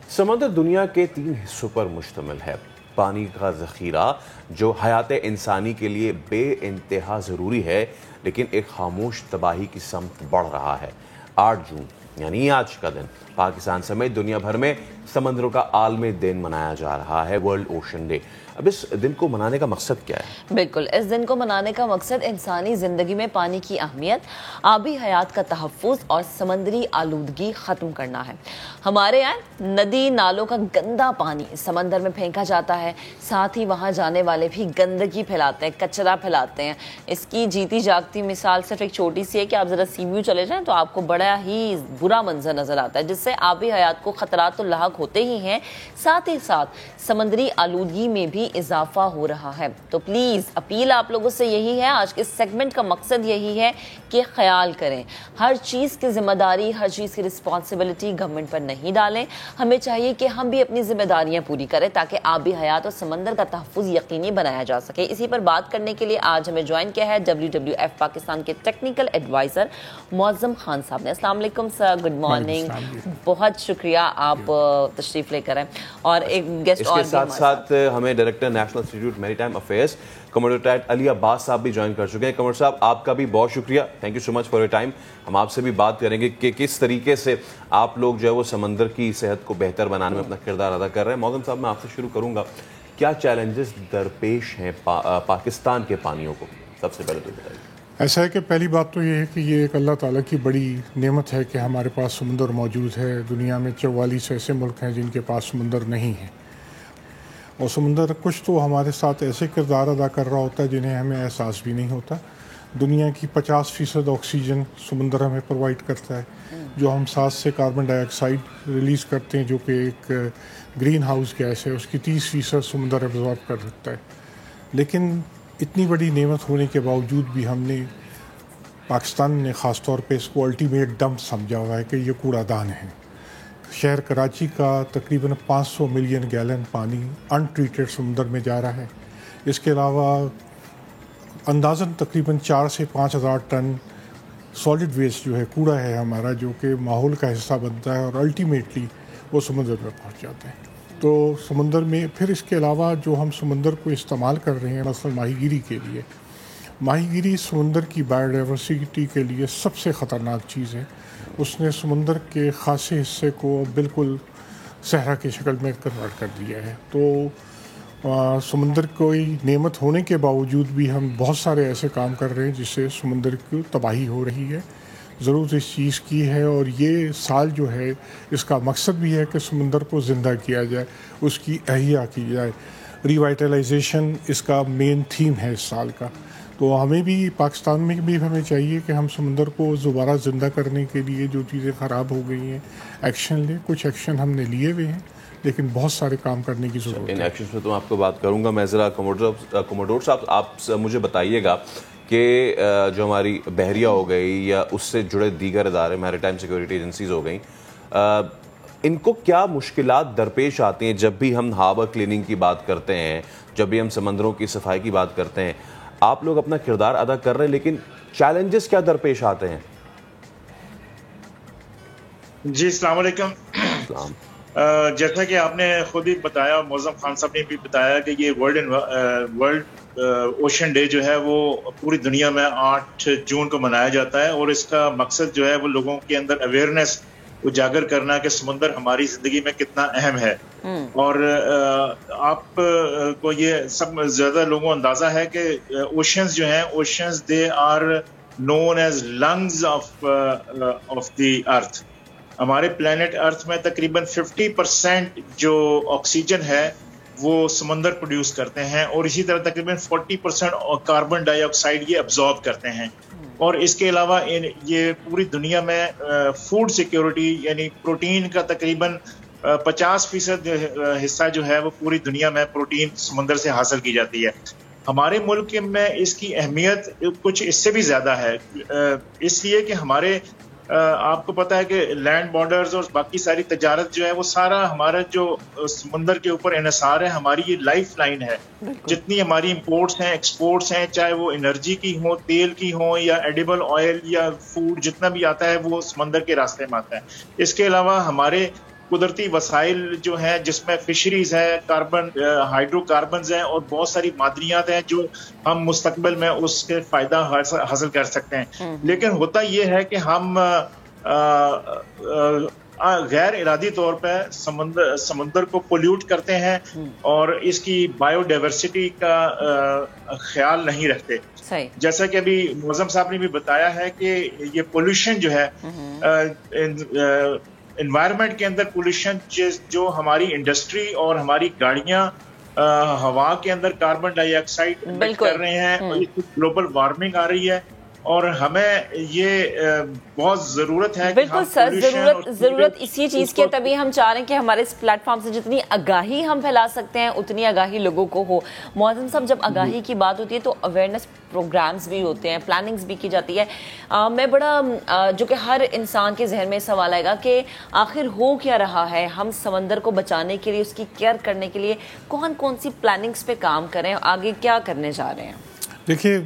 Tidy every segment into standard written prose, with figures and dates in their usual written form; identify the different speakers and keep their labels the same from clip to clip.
Speaker 1: سمندر دنیا کے 3 حصوں پر مشتمل ہے۔ پانی کا ذخیرہ جو حیات انسانی کے لیے بے انتہا ضروری ہے، لیکن ایک خاموش تباہی کی سمت بڑھ رہا ہے۔ 8 جون یعنی آج کا دن پاکستان سمیت دنیا بھر میں سمندروں کا عالمی دن منایا جا رہا ہے، ورلڈ اوشن ڈے۔ اب اس دن کو منانے کا مقصد کیا ہے؟
Speaker 2: بالکل، اس دن کو منانے کا مقصد انسانی زندگی میں پانی کی اہمیت، آبی حیات کا تحفظ اور سمندری آلودگی ختم کرنا ہے۔ ہمارے یہاں ندی نالوں کا گندا پانی سمندر میں پھینکا جاتا ہے، ساتھ ہی وہاں جانے والے بھی گندگی پھیلاتے ہیں، کچرا پھیلاتے ہیں۔ اس کی جیتی جاگتی مثال صرف ایک چھوٹی سی ہے کہ آپ ذرا سی ویو چلے جائیں تو آپ کو بڑا ہی برا منظر نظر آتا ہے، جس سے آبی حیات کو خطرات تو لاحق ہوتے ہی ہیں، ساتھ ہی ساتھ سمندری آلودگی میں بھی اضافہ ہو رہا ہے۔ تو پلیز اپیل آپ لوگوں سے یہی ہے، آج کے سیگمنٹ کا مقصد یہی ہے کہ خیال کریں، ہر چیز کی ذمہ داری، ہر چیز کی رسپانسبلٹی گورنمنٹ پر نہیں ڈالیں۔ ہمیں چاہیے کہ ہم بھی اپنی ذمہ داریاں پوری کریں تاکہ آبی حیات اور سمندر کا تحفظ یقینی بنایا جا سکے۔ اسی پر بات کرنے کے لیے آج ہمیں جوائن کیا ہے WWF پاکستان کے ٹیکنیکل ایڈوائزر معظم خان صاحب نے۔ السلام علیکم سر، گڈ مارننگ، بہت شکریہ آپ تشریف لے کر آئے۔ اور ایک گیسٹ اور
Speaker 1: اس کے ساتھ ساتھ ہمیں ڈائریکٹر نیشنل انسٹیٹیوٹ میری ٹائم افیئرس کموڈر علی عباس صاحب بھی جوائن کر چکے ہیں۔ کموڈر صاحب، آپ کا بھی بہت شکریہ، thank you so much for your time. ہم آپ سے بھی بات کریں گے کہ کس طریقے سے آپ لوگ جو ہے وہ سمندر کی صحت کو بہتر بنانے میں اپنا کردار ادا کر رہے ہیں۔ معظم صاحب، میں آپ سے شروع کروں گا، کیا چیلنجز درپیش ہیں پاکستان کے پانیوں کو؟ سب سے پہلے تو بتائیے۔
Speaker 3: ایسا ہے کہ پہلی بات تو یہ ہے کہ یہ ایک اللہ تعالیٰ کی بڑی نعمت ہے کہ ہمارے پاس سمندر موجود ہے۔ دنیا میں 44 ایسے ملک ہیں جن کے پاس سمندر نہیں ہے، اور سمندر کچھ تو ہمارے ساتھ ایسے کردار ادا کر رہا ہوتا ہے جنہیں ہمیں احساس بھی نہیں ہوتا۔ دنیا کی 50% آکسیجن سمندر ہمیں پرووائڈ کرتا ہے، جو ہم سانس سے کاربن ڈائی آکسائڈ ریلیز کرتے ہیں جو کہ ایک گرین ہاؤس گیس ہے، اس کی 30% سمندر ایبزارب کر سکتا ہے۔ لیکن اتنی بڑی نعمت ہونے کے باوجود بھی ہم نے، پاکستان نے خاص طور پہ اس کو الٹیمیٹ ڈمپ سمجھا ہوا ہے کہ یہ کوڑا دان ہے۔ شہر کراچی کا تقریباً 500 ملین گیلن پانی ان ٹریٹڈ سمندر میں جا رہا ہے۔ اس کے علاوہ اندازاً تقریباً 4 سے 5 ہزار ٹن سالڈ ویسٹ جو ہے، کوڑا ہے ہمارا، جو کہ ماحول کا حصہ بنتا ہے اور الٹیمیٹلی وہ سمندر میں پہنچ جاتا ہے۔ تو سمندر میں پھر اس کے علاوہ جو ہم سمندر کو استعمال کر رہے ہیں، مثلا ماہی گیری کے لیے، ماہی گیری سمندر کی بایو ڈائیورسٹی کے لیے سب سے خطرناک چیز ہے۔ اس نے سمندر کے خاصے حصے کو بالکل صحرا کی شکل میں کنورٹ کر دیا ہے۔ تو سمندر کوئی نعمت ہونے کے باوجود بھی ہم بہت سارے ایسے کام کر رہے ہیں جس سے سمندر کی تباہی ہو رہی ہے۔ ضرورت اس چیز کی ہے، اور یہ سال جو ہے اس کا مقصد بھی ہے کہ سمندر کو زندہ کیا جائے، اس کی احیا کی جائے۔ ریوائٹلائزیشن اس کا مین تھیم ہے اس سال کا۔ تو ہمیں بھی، پاکستان میں بھی ہمیں چاہیے کہ ہم سمندر کو دوبارہ زندہ کرنے کے لیے جو چیزیں خراب ہو گئی ہیں ایکشن لیں۔ کچھ ایکشن ہم نے لیے ہوئے ہیں، لیکن بہت سارے کام کرنے کی ضرورت ہے۔
Speaker 1: ان ایکشنز میں تو آپ کو بات کروں گا۔ میں ذرا کموڈور صاحب، آپ مجھے بتائیے گا کہ جو ہماری بحریہ ہو گئی یا اس سے جڑے دیگر ادارے، میری ٹائم سیکورٹی ایجنسیز ہو گئیں، ان کو کیا مشکلات درپیش آتی ہیں جب بھی ہم ہاربر کلیننگ کی بات کرتے ہیں، جب بھی ہم سمندروں کی صفائی کی بات کرتے ہیں؟ آپ لوگ اپنا کردار ادا کر رہے ہیں، لیکن چیلنجز کیا درپیش آتے ہیں؟
Speaker 4: جی السلام علیکم۔ جیسا کہ آپ نے خود ہی بتایا، معظم خان صاحب نے بھی بتایا کہ یہ ورلڈ اوشن ڈے جو ہے وہ پوری دنیا میں 8 جون کو منایا جاتا ہے، اور اس کا مقصد جو ہے وہ لوگوں کے اندر اویئرنیس اجاگر کرنا کہ سمندر ہماری زندگی میں کتنا اہم ہے۔ اور آپ کو یہ سب زیادہ لوگوں کو اندازہ ہے کہ اوشنز جو ہیں، oceans they are known as lungs of the earth. ہمارے پلانٹ ارتھ میں تقریباً 50% جو آکسیجن ہے وہ سمندر پروڈیوس کرتے ہیں، اور اسی طرح تقریباً 40% کاربن ڈائی آکسائڈ یہ ابزارب کرتے ہیں۔ اور اس کے علاوہ یہ پوری دنیا میں فوڈ سیکیورٹی، یعنی پروٹین کا تقریباً 50% حصہ جو ہے وہ پوری دنیا میں پروٹین سمندر سے حاصل کی جاتی ہے۔ ہمارے ملک میں اس کی اہمیت کچھ اس سے بھی زیادہ ہے، اس لیے کہ ہمارے آپ کو پتہ ہے کہ لینڈ بارڈرز اور باقی ساری تجارت جو ہے وہ سارا ہمارا جو سمندر کے اوپر انحصار ہے، ہماری یہ لائف لائن ہے۔ جتنی ہماری امپورٹس ہیں، ایکسپورٹس ہیں، چاہے وہ انرجی کی ہوں، تیل کی ہوں، یا ایڈیبل آئل یا فوڈ، جتنا بھی آتا ہے وہ سمندر کے راستے میں آتا ہے۔ اس کے علاوہ ہمارے قدرتی وسائل جو ہیں جس میں فشریز ہے، کاربن ہائیڈرو کاربنز ہیں اور بہت ساری معدنیات ہیں جو ہم مستقبل میں اس کے فائدہ حاصل کر سکتے ہیں. لیکن ہوتا یہ ہے کہ ہم غیر ارادی طور پہ سمندر کو پولیوٹ کرتے ہیں اور اس کی بایو ڈائیورسٹی کا خیال نہیں رکھتے. جیسا کہ ابھی معظم صاحب نے بھی بتایا ہے کہ یہ پولوشن جو ہے انوائرمنٹ کے اندر پولوشن جو ہماری انڈسٹری اور ہماری گاڑیاں ہوا کے اندر کاربن ڈائی آکسائڈ کر رہے ہیں اور اس کی گلوبل وارمنگ آ رہی ہے اور ہمیں یہ بہت ضرورت ہے.
Speaker 2: بالکل سر، ضرورت اسی چیز کی، تبھی ہم چاہ رہے ہیں کہ ہمارے اس پلیٹ فارم سے جتنی آگاہی ہم پھیلا سکتے ہیں اتنی آگاہی لوگوں کو ہو. معظم صاحب، جب آگاہی کی بات ہوتی ہے تو اویئرنیس پروگرامز بھی ہوتے ہیں، پلاننگز بھی کی جاتی ہے. میں بڑا جو کہ ہر انسان کے ذہن میں سوال آئے گا کہ آخر ہو کیا رہا ہے، ہم سمندر کو بچانے کے لیے، اس کی کیئر کرنے کے لیے کون کون سی پلاننگز پہ کام کریں، آگے کیا کرنے جا رہے ہیں؟
Speaker 3: دیکھیے،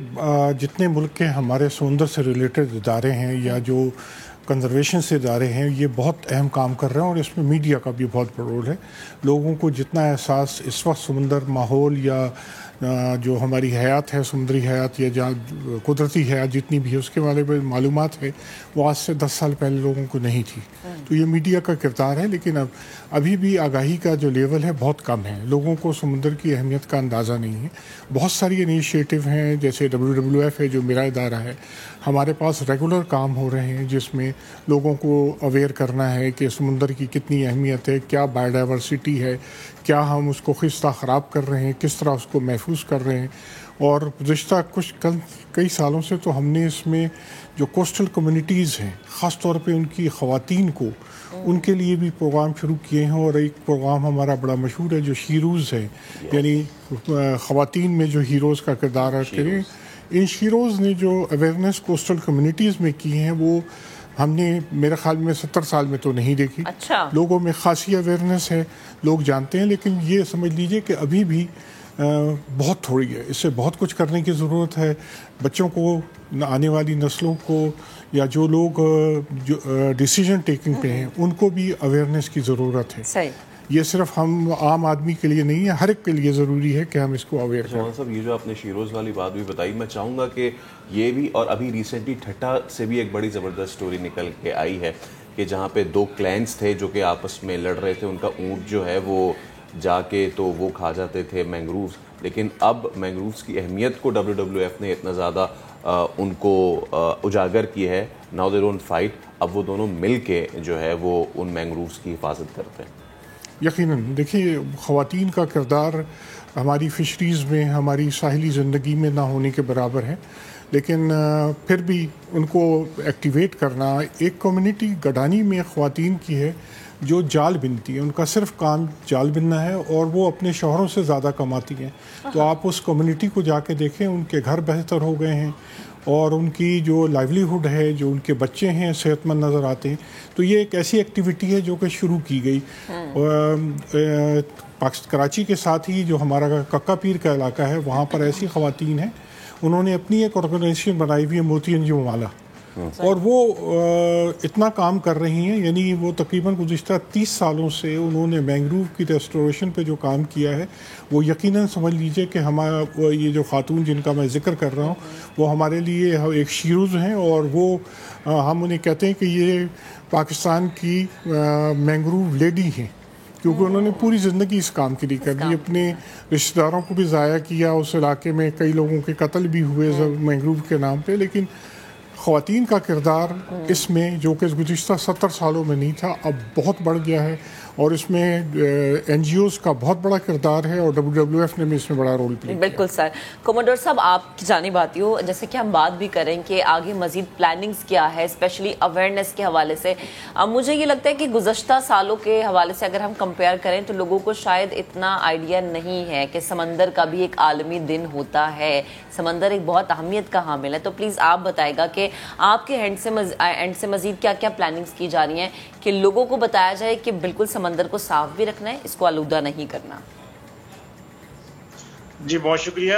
Speaker 3: جتنے ملک کے ہمارے سمندر سے ریلیٹڈ ادارے ہیں یا جو کنزرویشن سے ادارے ہیں، یہ بہت اہم کام کر رہے ہیں اور اس میں میڈیا کا بھی بہت بڑا رول ہے. لوگوں کو جتنا احساس اس وقت سمندر ماحول یا جو ہماری حیات ہے، سمندری حیات یا جہاں قدرتی حیات جتنی بھی ہے، اس کے بارے میں معلومات ہے، وہ آج سے 10 سال پہلے لوگوں کو نہیں تھی. تو یہ میڈیا کا کردار ہے. لیکن ابھی بھی آگاہی کا جو لیول ہے بہت کم ہے. لوگوں کو سمندر کی اہمیت کا اندازہ نہیں ہے. بہت ساری انیشیٹو ہیں، جیسے WWF ہے جو میرا ادارہ ہے. ہمارے پاس ریگولر کام ہو رہے ہیں جس میں لوگوں کو اویئر کرنا ہے کہ سمندر کی کتنی اہمیت ہے، کیا بایو ڈائیورسٹی ہے، کیا ہم اس کو کس طرح خراب کر رہے ہیں، کس طرح اس کو محفوظ کر رہے ہیں. اور گزشتہ کئی سالوں سے تو ہم نے اس میں جو کوسٹل کمیونٹیز ہیں، خاص طور پہ ان کی خواتین کو، ان کے لیے بھی پروگرام شروع کیے ہیں. اور ایک پروگرام ہمارا بڑا مشہور ہے جو شیروز ہے، یعنی خواتین میں جو ہیروز کا کردار ادا کریں. ان شیروز نے جو اویئرنیس کوسٹل کمیونٹیز میں کی ہیں، وہ ہم نے میرے خیال میں 70 سال میں تو نہیں دیکھی. لوگوں میں خاصی اویئرنیس ہے، لوگ جانتے ہیں، لیکن یہ سمجھ لیجئے کہ ابھی بھی بہت تھوڑی ہے. اس سے بہت کچھ کرنے کی ضرورت ہے. بچوں کو، آنے والی نسلوں کو، یا جو لوگ جو ڈیسیجن ٹیکنگ پہ ہیں، ان کو بھی اویئرنیس کی ضرورت ہے. یہ صرف ہم عام آدمی کے لیے نہیں ہے، ہر ایک کے لیے ضروری ہے کہ ہم اس کو اویئر کریں.
Speaker 1: صاحب، یہ جو آپ نے شیروز والی بات بھی بتائی، میں چاہوں گا کہ یہ بھی، اور ابھی ریسنٹلی ٹھٹا سے بھی ایک بڑی زبردست سٹوری نکل کے آئی ہے کہ جہاں پہ 2 کلینز تھے جو کہ آپس میں لڑ رہے تھے. ان کا اونٹ جو ہے وہ جا کے تو وہ کھا جاتے تھے مینگرووز. لیکن اب مینگرووز کی اہمیت کو WWF نے اتنا زیادہ ان کو اجاگر کی ہے. Now they don't fight. اب وہ دونوں مل کے جو ہے وہ ان مینگرووز کی حفاظت کرتے ہیں.
Speaker 3: یقیناً دیکھیے، خواتین کا کردار ہماری فشریز میں، ہماری ساحلی زندگی میں نہ ہونے کے برابر ہے. لیکن پھر بھی ان کو ایکٹیویٹ کرنا، ایک کمیونٹی گڈانی میں خواتین کی ہے جو جال بنتی ہے. ان کا صرف کام جال بننا ہے اور وہ اپنے شوہروں سے زیادہ کماتی ہیں. تو آپ اس کمیونٹی کو جا کے دیکھیں، ان کے گھر بہتر ہو گئے ہیں اور ان کی جو لائیولی ہوڈ ہے، جو ان کے بچے ہیں صحت مند نظر آتے ہیں. تو یہ ایک ایسی ایکٹیویٹی ہے جو کہ شروع کی گئی. کراچی کے ساتھ ہی جو ہمارا ککا پیر کا علاقہ ہے، وہاں پر ایسی خواتین ہیں، انہوں نے اپنی ایک آرگنائزیشن بنائی ہوئی ہے، موتی انجم والا. اور وہ اتنا کام کر رہی ہیں، یعنی وہ تقریباً گزشتہ 30 سالوں سے انہوں نے مینگروو کی ریسٹوریشن پہ جو کام کیا ہے، وہ یقیناً سمجھ لیجئے کہ ہمارا یہ جو خاتون جن کا میں ذکر کر رہا ہوں، وہ ہمارے لیے ایک شیروز ہیں. اور وہ ہم انہیں کہتے ہیں کہ یہ پاکستان کی مینگروو لیڈی ہیں، کیونکہ انہوں نے پوری زندگی اس کام کے لیے کر دی. اپنے رشتہ داروں کو بھی ضائع کیا، اس علاقے میں کئی لوگوں کے قتل بھی ہوئے مینگروو کے نام پہ. لیکن خواتین کا کردار اس میں، جو کہ گزشتہ 70 سالوں میں نہیں تھا، اب بہت بڑھ گیا ہے. اور اس میں این جی اوز کا بہت بڑا کردار ہے اور WWF نے بھی اس میں بڑا رول پلے کیا.
Speaker 2: بالکل سر. کوموڈور صاحب، آپ کی جانب آتی ہو، جیسے کہ ہم بات بھی کریں کہ آگے مزید پلاننگز کیا ہے، اسپیشلی اویئرنیس کے حوالے سے. مجھے یہ لگتا ہے کہ گزشتہ سالوں کے حوالے سے اگر ہم کمپیئر کریں تو لوگوں کو شاید اتنا آئیڈیا نہیں ہے کہ سمندر کا بھی ایک عالمی دن ہوتا ہے. سمندر ایک بہت اہمیت کا حامل ہے. تو پلیز آپ بتائے گا کہ آپ کے اینڈ سے مزید کیا کیا پلاننگز کی جا رہی ہیں کہ لوگوں کو بتایا جائے کہ بالکل سمندر کو صاف بھی رکھنا ہے، اس کو آلودہ نہیں کرنا.
Speaker 4: جی بہت شکریہ.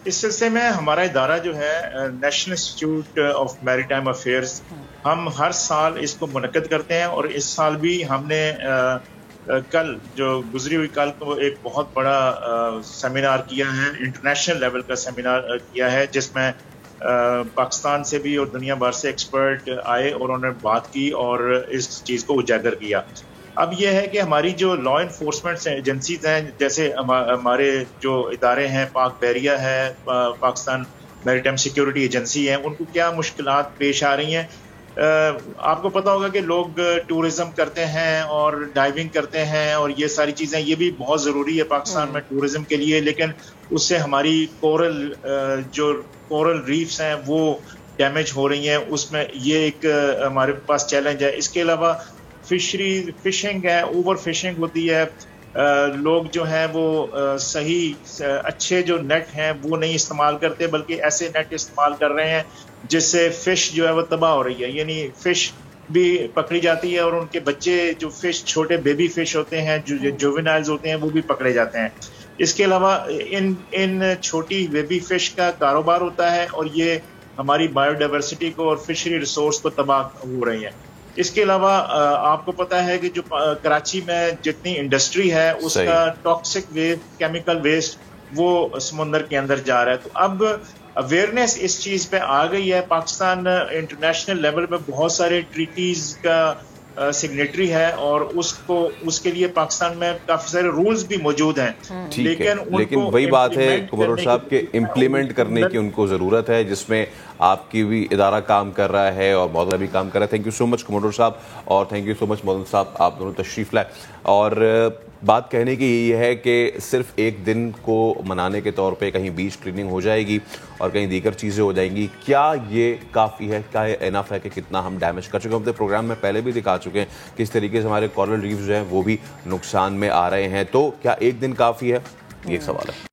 Speaker 4: اس سلسلے میں ہمارا ادارہ جو ہے نیشنل انسٹیٹیوٹ آف میری ٹائم افیئرس، ہم ہر سال اس کو منعقد کرتے ہیں، اور اس سال بھی ہم نے کل جو گزری ہوئی کل کو ایک بہت بڑا سیمینار کیا ہے، انٹرنیشنل لیول کا سیمینار کیا ہے، جس میں پاکستان سے بھی اور دنیا بھر سے ایکسپرٹ آئے اور انہوں نے بات کی اور اس چیز کو اجاگر کیا۔ اب یہ ہے کہ ہماری جو لا انفورسمنٹ ایجنسیز ہیں، جیسے ہمارے جو ادارے ہیں، پاک بحریہ ہے، پاکستان میری ٹائم سیکیورٹی ایجنسی ہے، ان کو کیا مشکلات پیش آ رہی ہیں۔ آپ کو پتا ہوگا کہ لوگ ٹورزم کرتے ہیں اور ڈائیونگ کرتے ہیں، اور یہ ساری چیزیں یہ بھی بہت ضروری ہے پاکستان میں ٹورزم کے لیے، لیکن اس سے ہماری کورل ریفز ہیں وہ ڈیمیج ہو رہی ہیں، اس میں یہ ایک ہمارے پاس چیلنج ہے۔ اس کے علاوہ فشنگ ہے، اوور فشنگ ہوتی ہے، لوگ جو ہیں وہ صحیح اچھے جو نیٹ ہیں وہ نہیں استعمال کرتے، بلکہ ایسے نیٹ استعمال کر رہے ہیں جس سے فش جو ہے وہ تباہ ہو رہی ہے، یعنی فش بھی پکڑی جاتی ہے اور ان کے بچے جو فش چھوٹے بیبی فش ہوتے ہیں، جو جووینائلز ہوتے ہیں، وہ بھی پکڑے جاتے ہیں۔ اس کے علاوہ ان چھوٹی بیبی فش کا کاروبار ہوتا ہے، اور یہ ہماری بایو ڈائیورسٹی کو اور فشری ریسورس کو تباہ ہو رہی ہیں۔ اس کے علاوہ آپ کو پتا ہے کہ جو کراچی میں جتنی انڈسٹری ہے اس کا ٹاکسک ویسٹ، کیمیکل ویسٹ وہ سمندر کے اندر جا رہا ہے۔ تو اب اویئرنیس اس چیز پہ آ گئی ہے، پاکستان انٹرنیشنل لیول پہ بہت سارے ٹریٹیز کا سگنیٹری ہے، اور اس کے لیے پاکستان میں کافی سارے رولز بھی موجود ہیں،
Speaker 1: لیکن وہی بات ہے کمروڑ صاحب کے امپلیمنٹ کرنے کی ان کو ضرورت ہے، جس میں آپ کی بھی ادارہ کام کر رہا ہے اور مولانا بھی کام کر رہا ہے۔ تھینک یو سو مچ کمروڑ صاحب، اور تھینک یو سو مچ مولانا صاحب، آپ دونوں تشریف لائے۔ اور بات کہنے کی یہ ہے کہ صرف ایک دن کو منانے کے طور پہ کہیں بیچ کلیننگ ہو جائے گی اور کہیں دیگر چیزیں ہو جائیں گی، کیا یہ کافی ہے؟ کیا یہ انف ہے کہ کتنا ہم ڈیمیج کر چکے ہیں؟ اپنے پروگرام میں پہلے بھی دکھا چکے ہیں کہ اس طریقے سے ہمارے کورل ریفز جو ہیں وہ بھی نقصان میں آ رہے ہیں، تو کیا ایک دن کافی ہے؟ یہ ایک سوال ہے۔